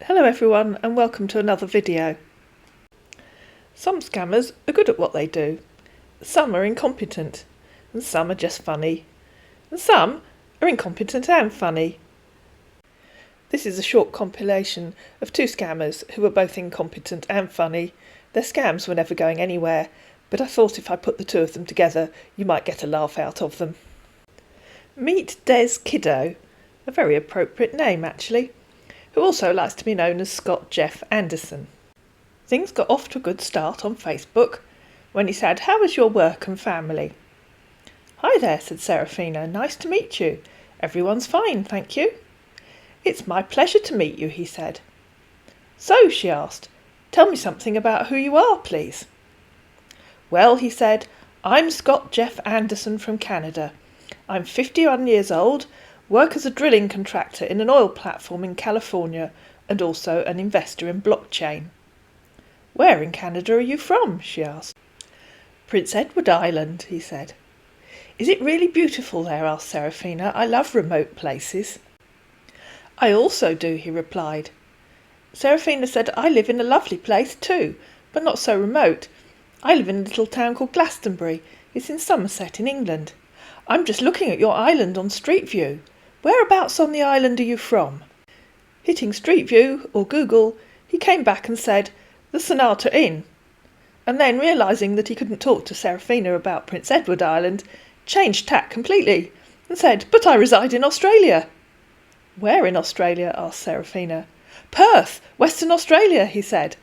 Hello everyone and welcome to another video. Some scammers are good at what they do, some are incompetent, and some are just funny, and some are incompetent and funny. This is a short compilation of two scammers who were both incompetent and funny. Their scams were never going anywhere, but I thought if I put the two of them together you might get a laugh out of them. Meet Des Kiddo, a very appropriate name actually, who also likes to be known as Scott Jeff Anderson. Things got off to a good start on Facebook when he said, "How is your work and family?" "Hi there," said Serafina, "nice to meet you. Everyone's fine, thank you." "It's my pleasure to meet you," he said. "So," she asked, "tell me something about who you are, please." "Well," he said, "I'm Scott Jeff Anderson from Canada. I'm 51 years old, work as a drilling contractor in an oil platform in California, and also an investor in blockchain." "Where in Canada are you from?" she asked. "Prince Edward Island," he said. "Is it really beautiful there?" asked Serafina. "I love remote places." "I also do," he replied. Serafina said, "I live in a lovely place too, but not so remote. I live in a little town called Glastonbury. It's in Somerset in England. I'm just looking at your island on Street View. Whereabouts on the island are you from?" Hitting Street View, or Google, he came back and said, "The Sonata Inn," and then, realising that he couldn't talk to Serafina about Prince Edward Island, changed tack completely and said, "But I reside in Australia." "Where in Australia?" asked Serafina. "Perth, Western Australia," he said.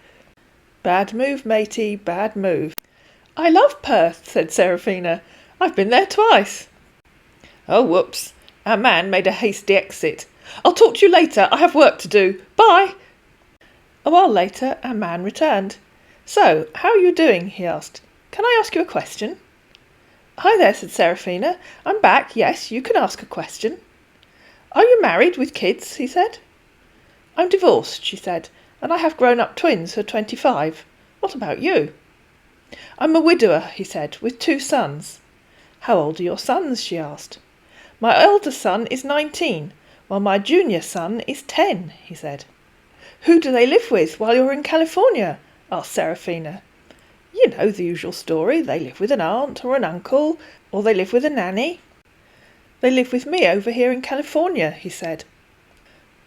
"Bad move, matey, bad move." "I love Perth," said Serafina. "I've been there twice." "Oh, whoops." Our man made a hasty exit. "I'll talk to you later. I have work to do. Bye." A while later, our man returned. "So, how are you doing?" he asked. "Can I ask you a question?" "Hi there," said Serafina. "I'm back. Yes, you can ask a question." "Are you married with kids?" he said. "I'm divorced," she said, "and I have grown-up twins who are 25. What about you?" "I'm a widower," he said, "with 2 sons." "How old are your sons?" she asked. "My elder son is 19, while my junior son is 10, he said. "Who do they live with while you're in California?" asked Serafina. "You know the usual story. They live with an aunt or an uncle, or they live with a nanny." "They live with me over here in California," he said.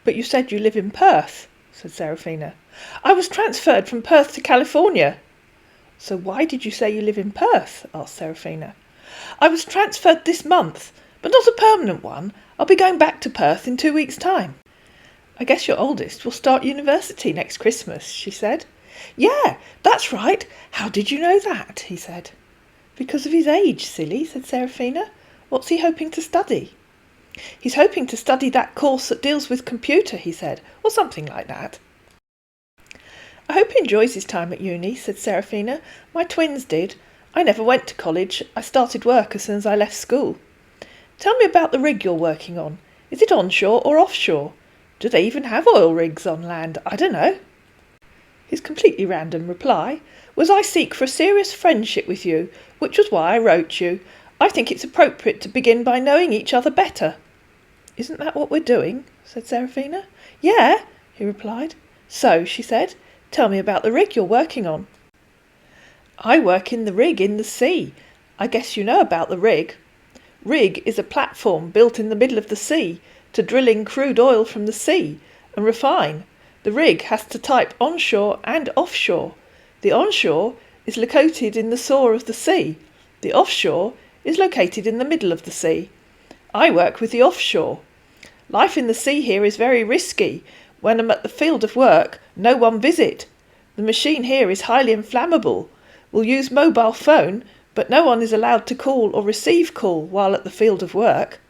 "But you said you live in Perth," said Serafina. "I was transferred from Perth to California." "So why did you say you live in Perth?" asked Serafina. "I was transferred this month, but not a permanent one. I'll be going back to Perth in 2 weeks' time." "I guess your oldest will start university next Christmas," she said. "Yeah, that's right. How did you know that?" he said. "Because of his age, silly," said Serafina. "What's he hoping to study?" "He's hoping to study that course that deals with computer," he said, "or something like that." "I hope he enjoys his time at uni," said Serafina. "My twins did. I never went to college. I started work as soon as I left school." "Tell me about the rig you're working on. Is it onshore or offshore? Do they even have oil rigs on land? I don't know." His completely random reply was, "I seek for a serious friendship with you, which was why I wrote you. I think it's appropriate to begin by knowing each other better." "Isn't that what we're doing?" said Serafina. "Yeah," he replied. "So," she said, "tell me about the rig you're working on." "I work in the rig in the sea. I guess you know about the rig. Rig is a platform built in the middle of the sea to drill in crude oil from the sea and refine. The rig has to type onshore and offshore. The onshore is located in the soar of the sea. The offshore is located in the middle of the sea. I work with the offshore. Life in the sea here is very risky. When I'm at the field of work, no one visit. The machine here is highly inflammable. We'll use mobile phone, but no one is allowed to call or receive call while at the field of work.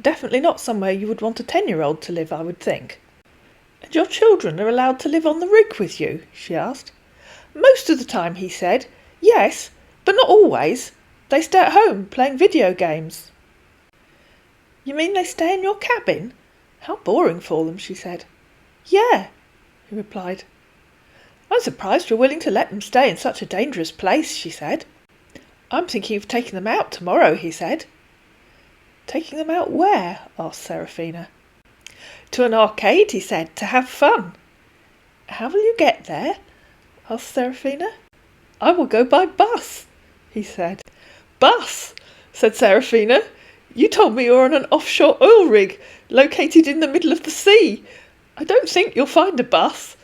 Definitely not somewhere you would want a 10-year-old to live, I would think." "And your children are allowed to live on the rig with you?" she asked. "Most of the time," he said. "Yes, but not always. They stay at home playing video games." "You mean they stay in your cabin? How boring for them," she said. "Yeah," he replied. "I'm surprised you're willing to let them stay in such a dangerous place," she said. "I'm thinking of taking them out tomorrow," he said. "Taking them out where?" asked Serafina. "To an arcade," he said, "to have fun." How will you get there? Asked Seraphina. I will go by bus, he said. Bus, said Seraphina. You told me you're on an offshore oil rig located in the middle of the sea. I don't think you'll find a bus.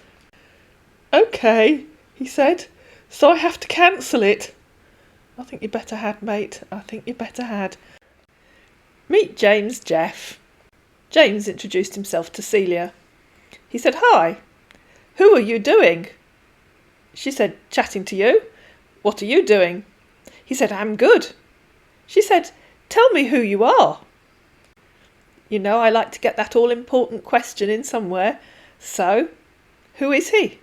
OK, he said, so I have to cancel it. I think you better had, mate. I think you better had. Meet James Jeff. James introduced himself to Celia. He said, Hi. Who are you doing? She said, Chatting to you. What are you doing? He said, I'm good. She said, Tell me who you are. You know, I like to get that all-important question in somewhere. So, who is he?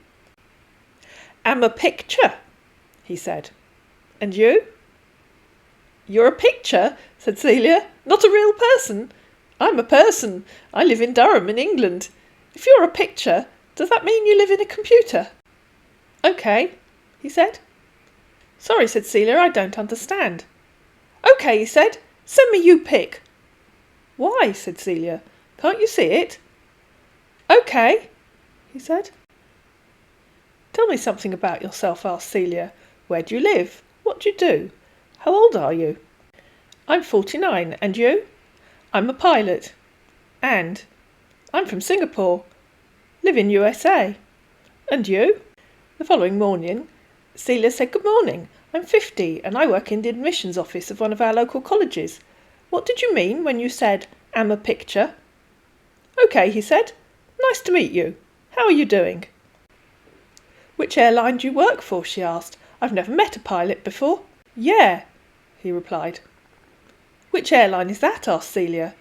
I'm a picture, he said. And you? You're a picture, said Celia. Not a real person. I'm a person. I live in Durham in England. If you're a picture, does that mean you live in a computer? OK, he said. Sorry, said Celia, I don't understand. OK, he said. Send me you pic. Why, said Celia. Can't you see it? OK, he said. Tell me something about yourself, asked Celia. Where do you live? What do you do? How old are you? I'm 49, and you? I'm a pilot. And? I'm from Singapore. Live in USA. And you? The following morning, Celia said, Good morning. I'm 50 and I work in the admissions office of one of our local colleges. What did you mean when you said, am a picture? OK, he said. Nice to meet you. How are you doing? Which airline do you work for? She asked. I've never met a pilot before. Yeah, he replied. Which airline is that? Asked Celia.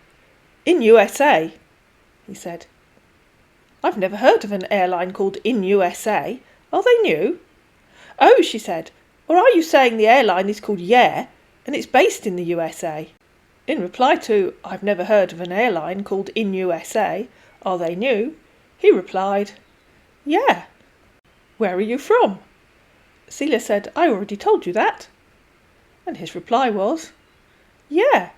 In USA, he said. I've never heard of an airline called In USA. Are they new? Oh, she said. Or are you saying the airline is called Yeah, and it's based in the USA? In reply to, I've never heard of an airline called In USA. Are they new? He replied, Yeah. Where are you from? Celia said, I already told you that. And his reply was, Yeah.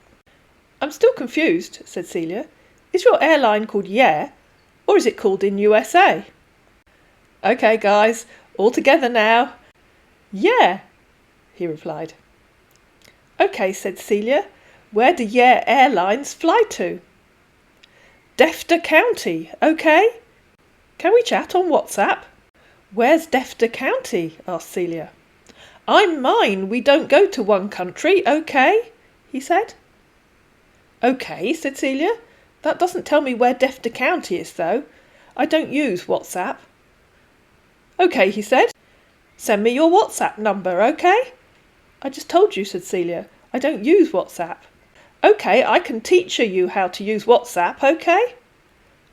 I'm still confused, said Celia. Is your airline called Yeah, or is it called In USA? OK, guys, all together now. Yeah, he replied. OK, said Celia. Where do Yeah Airlines fly to? Defter County, OK? Can we chat on WhatsApp? Where's Defter County? Asked Celia. I'm mine. We don't go to one country, OK? He said. OK, said Celia. That doesn't tell me where Defter County is, though. I don't use WhatsApp. OK, he said. Send me your WhatsApp number, OK? I just told you, said Celia. I don't use WhatsApp. OK, I can teach you how to use WhatsApp, OK?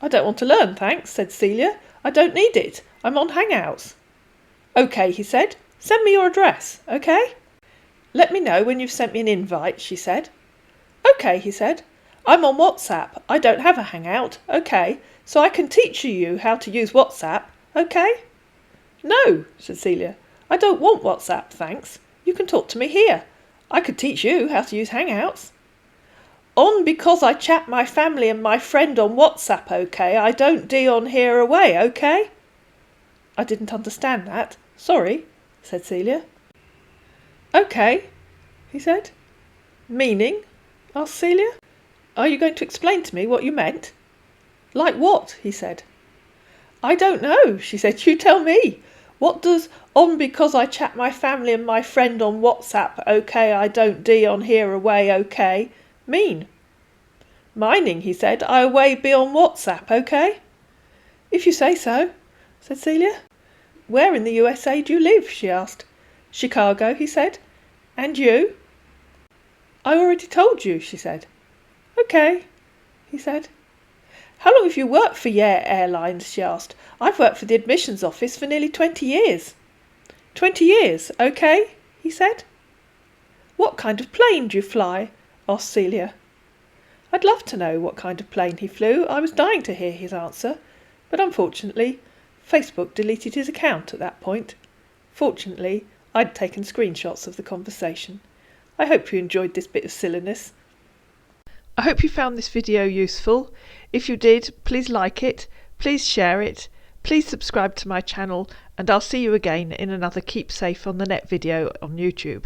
I don't want to learn, thanks, said Celia. I don't need it. I'm on Hangouts. OK, he said. Send me your address, OK? Let me know when you've sent me an invite, she said. OK, he said. I'm on WhatsApp. I don't have a Hangout, OK? So I can teach you how to use WhatsApp, OK? No, said Celia. I don't want WhatsApp, thanks. You can talk to me here. I could teach you how to use Hangouts. On because I chat my family and my friend on WhatsApp, OK? I don't D on here away, OK? I didn't understand that. Sorry, said Celia. OK, he said. Meaning? Asked Celia. Are you going to explain to me what you meant? Like what? He said. I don't know, she said. You tell me. What does on because I chat my family and my friend on WhatsApp, OK, I don't D on here away, OK, mean? Mining, he said. I away be on WhatsApp, OK? If you say so, said Celia. Where in the USA do you live? She asked. Chicago, he said. And you? I already told you, she said. OK, he said. How long have you worked for Yeah Airlines? She asked. I've worked for the admissions office for nearly 20 years. 20 years, OK, he said. What kind of plane do you fly? Asked Celia. I'd love to know what kind of plane he flew. I was dying to hear his answer, but unfortunately, Facebook deleted his account at that point. Fortunately, I'd taken screenshots of the conversation. I hope you enjoyed this bit of silliness. I hope you found this video useful. If you did, please like it, please share it, Please subscribe to my channel, and I'll see you again in another Keep Safe on the Net video on YouTube.